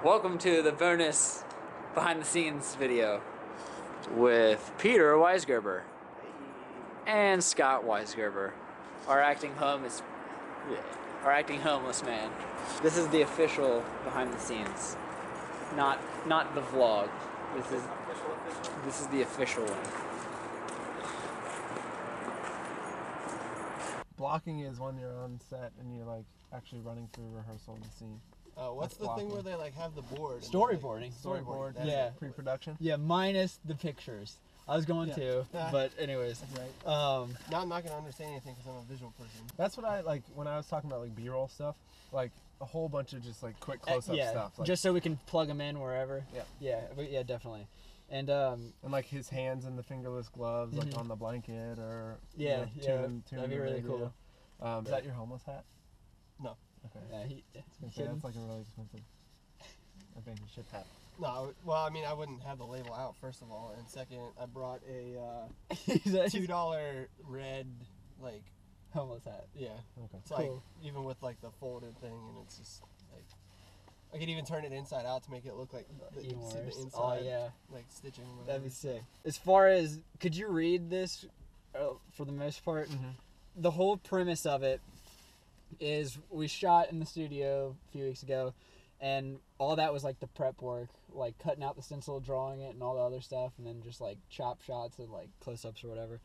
Welcome to the bonus behind the scenes video with Peter Weisgerber and Scott Weisgerber, our acting homeless man. This is the official behind the scenes, not the vlog. This is the official one. Blocking is when you're on set and you're like actually running through rehearsal of the scene. What's the thing where they like have the board? Storyboarding. Storyboard. Yeah. Pre-production. Yeah, minus the pictures. I was going to, but anyways. That's right. Now I'm not gonna understand anything because I'm a visual person. That's what I like when I was talking about like B-roll stuff. Like a whole bunch of just like quick close-up stuff. Like, just so we can plug them in wherever. Yeah. Yeah, definitely. And like his hands in the fingerless gloves, like on the blanket, or that'd be really cool. Is that your homeless hat? No. Okay. Yeah, I was gonna say that's like a really expensive. I think you should have. No, well, I mean, I wouldn't have the label out first of all, and second, I brought a $2 red like homeless hat. Yeah. Okay. It's cool. Like even with like the folded thing, and it's just like I could even turn it inside out to make it look like the inside. Oh yeah. Like stitching. Whatever. That'd be sick. As far as could you read this for the most part? Mm-hmm. The whole premise of it is we shot in the studio a few weeks ago, and all that was like the prep work, like cutting out the stencil, drawing it, and all the other stuff, and then just like chop shots and like close-ups or whatever.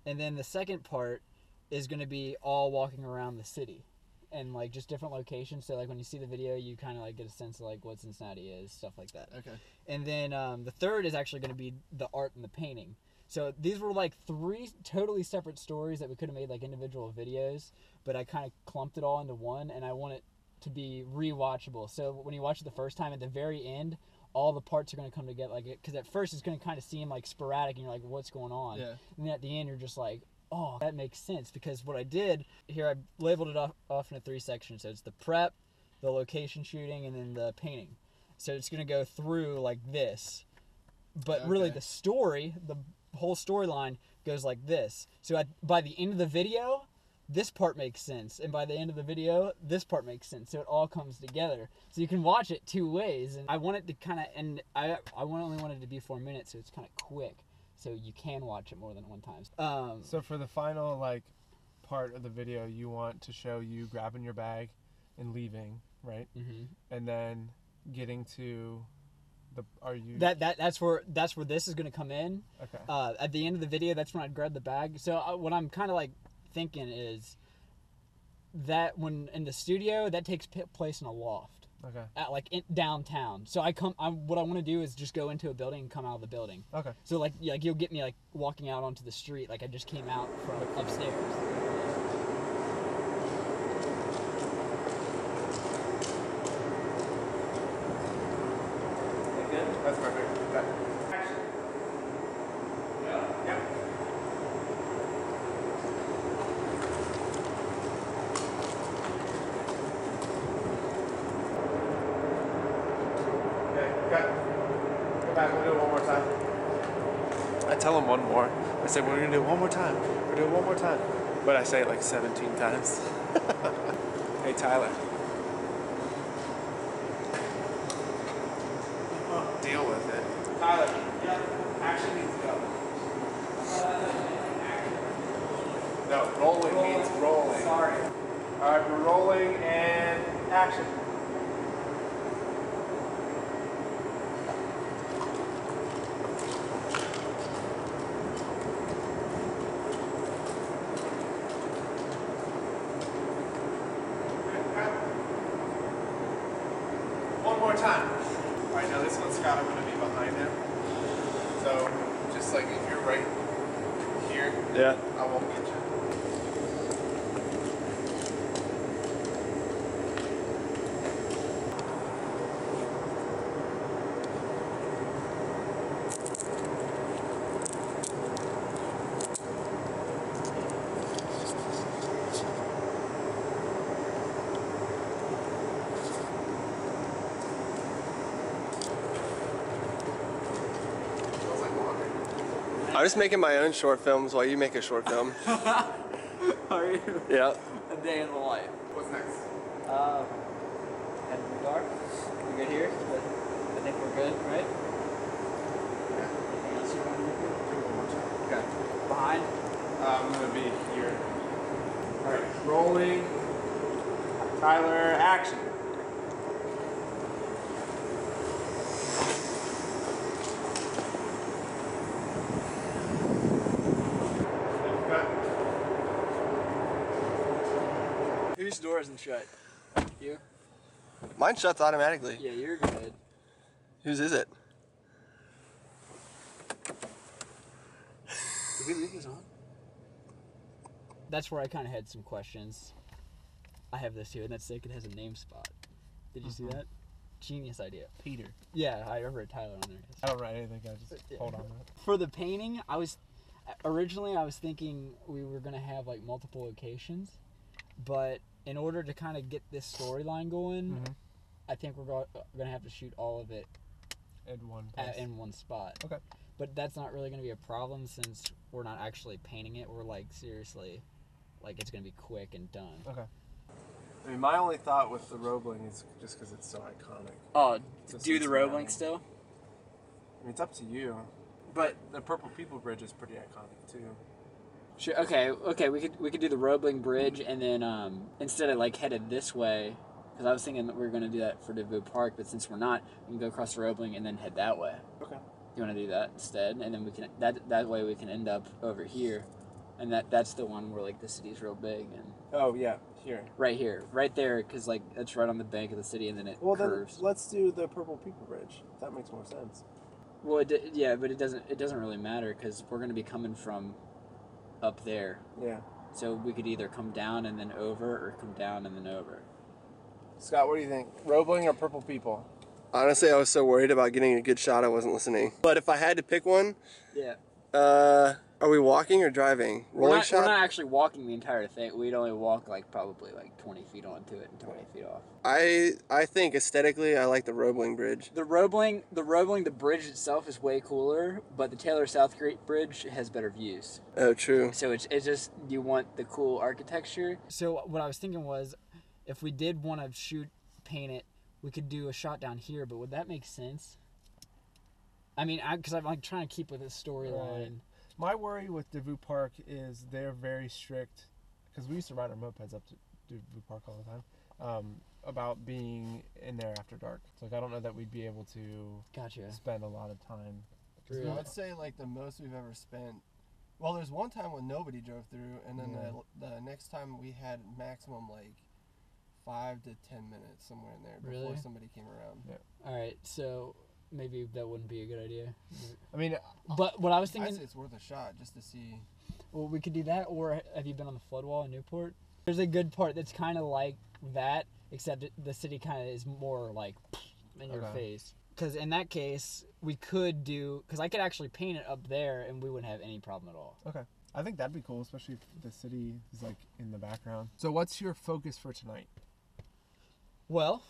And then the second part is going to be all walking around the city and like just different locations. So like when you see the video, you kind of like get a sense of like what Cincinnati is, stuff like that. Okay. And then the third is actually going to be the art and the painting. So these were like 3 totally separate stories that we could have made like individual videos, but I kind of clumped it all into one, and I want it to be rewatchable. So when you watch it the first time, at the very end, all the parts are going to come together. Like, because at first it's going to kind of seem like sporadic, and you're like, what's going on? Yeah. And then at the end, you're just like, oh, that makes sense. Because what I did here, I labeled it off into 3 sections. So it's the prep, the location shooting, and then the painting. So it's going to go through like this. But really the story, the whole storyline goes like this. So by the end of the video, this part makes sense, and by the end of the video, this part makes sense. So it all comes together. So you can watch it 2 ways, and I want it to kind of, and I only want it to be 4 minutes, so it's kind of quick, so you can watch it more than one time. So for the final like part of the video, you want to show you grabbing your bag and leaving, right? Mm-hmm. And then getting to that's where this is going to come in. Okay. At the end of the video, that's when I'd grab the bag. So what I'm kind of like thinking is that when in the studio, that takes place in a loft. Okay. At downtown. So what I want to do is just go into a building and come out of the building. Okay. So like you'll get me like walking out onto the street like I just came out from upstairs. That's perfect. Got it. Yep. Okay, got it. Go back, we'll do it one more time. I tell them one more. I say, we're gonna do it one more time. We're doing it one more time. But I say it like 17 times. Hey, Tyler. Deal with it. Tyler, action needs to go. No, rolling means rolling. Sorry. Alright, we're rolling and action. One more time. Alright, now this one, Scott, I'm going to be behind him. So, just like if you're right here, I won't get you. I'm just making my own short films while you make a short film. Are you? Yeah. A day in the life. What's next? Head in the dark. We good here? Tyler, action. Whose door isn't shut? You? Mine shuts automatically. Yeah, you're good. Whose is it? Did we leave this on? That's where I kind of had some questions. I have this here, and that's sick. It has a name spot. Did you see that? Genius idea. Peter. Yeah, I wrote Tyler on there. I don't write anything. I just hold on to it. For the painting, originally I was thinking we were gonna have like multiple locations, but in order to kind of get this storyline going, I think we're gonna have to shoot all of it in one spot. Okay. But that's not really gonna be a problem since we're not actually painting it. We're like seriously, like it's gonna be quick and done. Okay. I mean, my only thought with the Roebling is just because it's so iconic. Oh, do the Roebling still? I mean, it's up to you. But the Purple People Bridge is pretty iconic too. Sure. Okay. We could do the Roebling Bridge, and then instead of like headed this way, because I was thinking that we were gonna do that for Devu Park, but since we're not, we can go across the Roebling and then head that way. Okay. You want to do that instead, and then we can that way we can end up over here, and that's the one where like the city's real big and. Oh yeah, here. Right there, because like it's right on the bank of the city, and then it curves. Then let's do the Purple People Bridge. That makes more sense. Well, yeah, but it doesn't really matter because we're gonna be coming from up there. Yeah. So we could either come down and then over, or come down and then over. Scott, what do you think? Roebling or Purple People? Honestly, I was so worried about getting a good shot, I wasn't listening. But if I had to pick one, yeah. Are we walking or driving? We're not actually walking the entire thing. We'd only walk like probably like 20 feet onto it and 20 feet off. I think aesthetically, I like the Roebling Bridge. The Roebling, the bridge itself is way cooler, but the Taylor Southgate Bridge has better views. Oh, true. So it's just, you want the cool architecture. So what I was thinking was, if we did want to paint it, we could do a shot down here, but would that make sense? I mean, because I'm like trying to keep with this storyline. Right. My worry with Devu Park is they're very strict, because we used to ride our mopeds up to Devu Park all the time, about being in there after dark. So like, I don't know that we'd be able to spend a lot of time. Really? I would say like the most we've ever spent. Well, there's one time when nobody drove through, and then the next time we had maximum like 5 to 10 minutes somewhere in there before somebody came around. Yeah. All right, so maybe that wouldn't be a good idea. I mean, but what I was thinking, I'd say it's worth a shot just to see. Well, we could do that, or have you been on the flood wall in Newport? There's a good part that's kind of like that, except the city kind of is more like in your face. Because in that case, we could do, because I could actually paint it up there, and we wouldn't have any problem at all. Okay. I think that'd be cool, especially if the city is like in the background. So what's your focus for tonight? Well,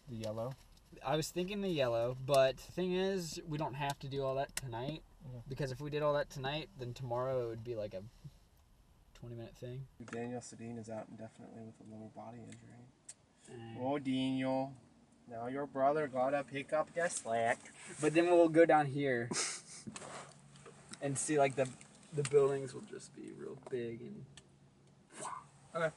the yellow. I was thinking the yellow, but the thing is, we don't have to do all that tonight. Because if we did all that tonight, then tomorrow it would be like a 20-minute thing. Daniel Sedin is out indefinitely with a lower body injury. Oh, Daniel. Now your brother gotta pick up the slack. But then we'll go down here and see like the buildings will just be real big and. Okay.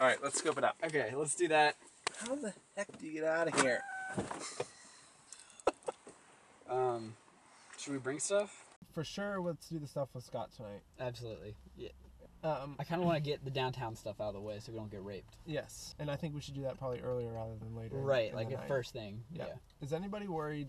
All right, let's scope it out. Okay, let's do that. How the heck do you get out of here? Should we bring stuff? For sure, let's do the stuff with Scott tonight. Absolutely. Yeah. I kind of want to get the downtown stuff out of the way so we don't get raped. Yes, and I think we should do that probably earlier rather than later. Right, like at first thing. Yeah. Is anybody worried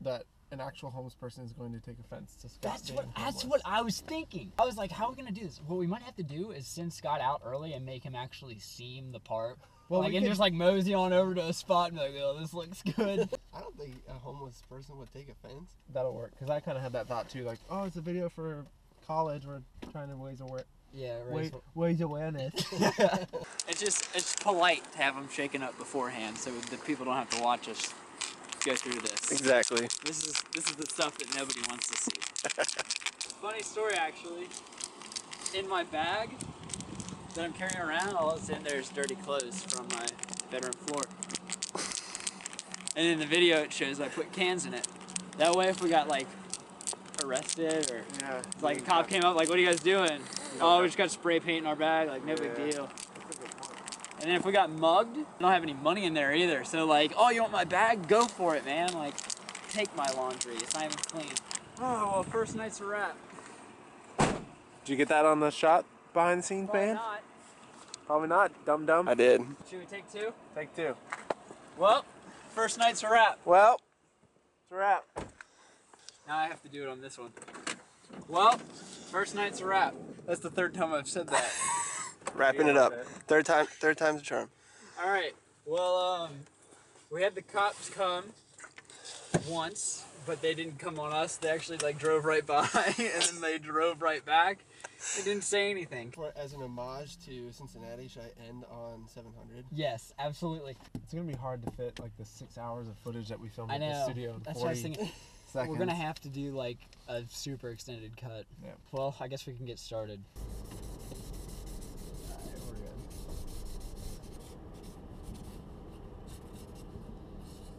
that an actual homeless person is going to take offense to Scott? That's what I was thinking. I was like, how are we going to do this? What we might have to do is send Scott out early and make him actually seem the part. Well, just like mosey on over to a spot and be like, oh, this looks good. I don't think a homeless person would take offense. That'll work, because I kind of had that thought too, like, oh, it's a video for college, we're trying to raise awareness. It's polite to have them shaken up beforehand so that people don't have to watch us go through this. Exactly. This is the stuff that nobody wants to see. Funny story, actually. In my bag that I'm carrying around, all that's in there is dirty clothes from my bedroom floor. And in the video, it shows I put cans in it. That way, if we got like arrested or like a cop came up, like, "What are you guys doing?" Oh, we just got spray paint in our bag, like no big deal. And then if we got mugged, I don't have any money in there either. So like, oh, you want my bag? Go for it, man. Like, take my laundry. It's not even clean. Oh, well, first night's a wrap. Did you get that on the shot behind the scenes, Probably man? not. Probably not. Dum-dum. I did. Should we take two? Take two. Well, first night's a wrap. Well, it's a wrap. Now I have to do it on this one. Well, first night's a wrap. That's the third time I've said that. Wrapping it up. Third time's the charm. All right. Well, we had the cops come once, but they didn't come on us. They actually like drove right by, and then they drove right back. They didn't say anything. As an homage to Cincinnati, should I end on 700? Yes, absolutely. It's gonna be hard to fit like the 6 hours of footage that we filmed I know. at the studio in That's what I was 40 thinking. seconds. We're gonna have to do like a super extended cut. Yeah. Well, I guess we can get started.